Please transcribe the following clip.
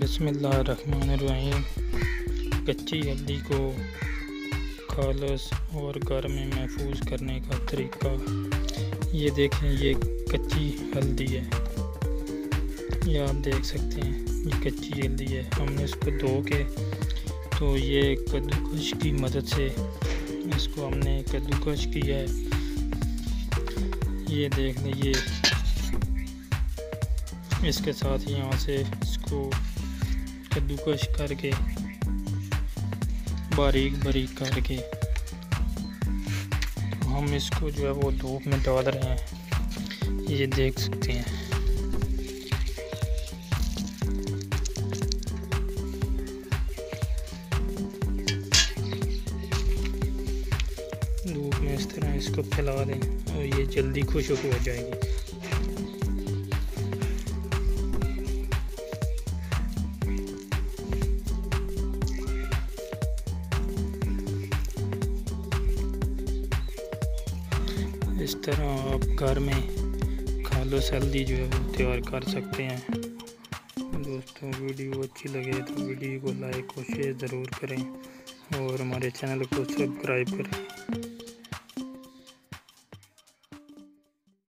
बिस्मिल्लाहिर्रहमानिर्रहीम। कच्ची हल्दी को खालस और घर में महफूज करने का तरीका। ये देखें, ये कच्ची हल्दी है, ये आप देख सकते हैं, ये कच्ची हल्दी है। हमने इसको धो के तो ये कद्दूकश की मदद से इसको हमने कद्दूकश किया है। ये देख लें, ये इसके साथ यहाँ से इसको कद्दूकश करके बारीक बारीक करके तो हम इसको जो है वो धूप में डाल रहे हैं। ये देख सकते हैं, धूप में इस तरह इसको फैला दें और ये जल्दी खुश्क हो जाएगी। इस तरह आप घर में खालस हल्दी जो है वो तैयार कर सकते हैं। दोस्तों, वीडियो अच्छी लगे तो वीडियो को लाइक और शेयर ज़रूर करें और हमारे चैनल को सब्सक्राइब करें।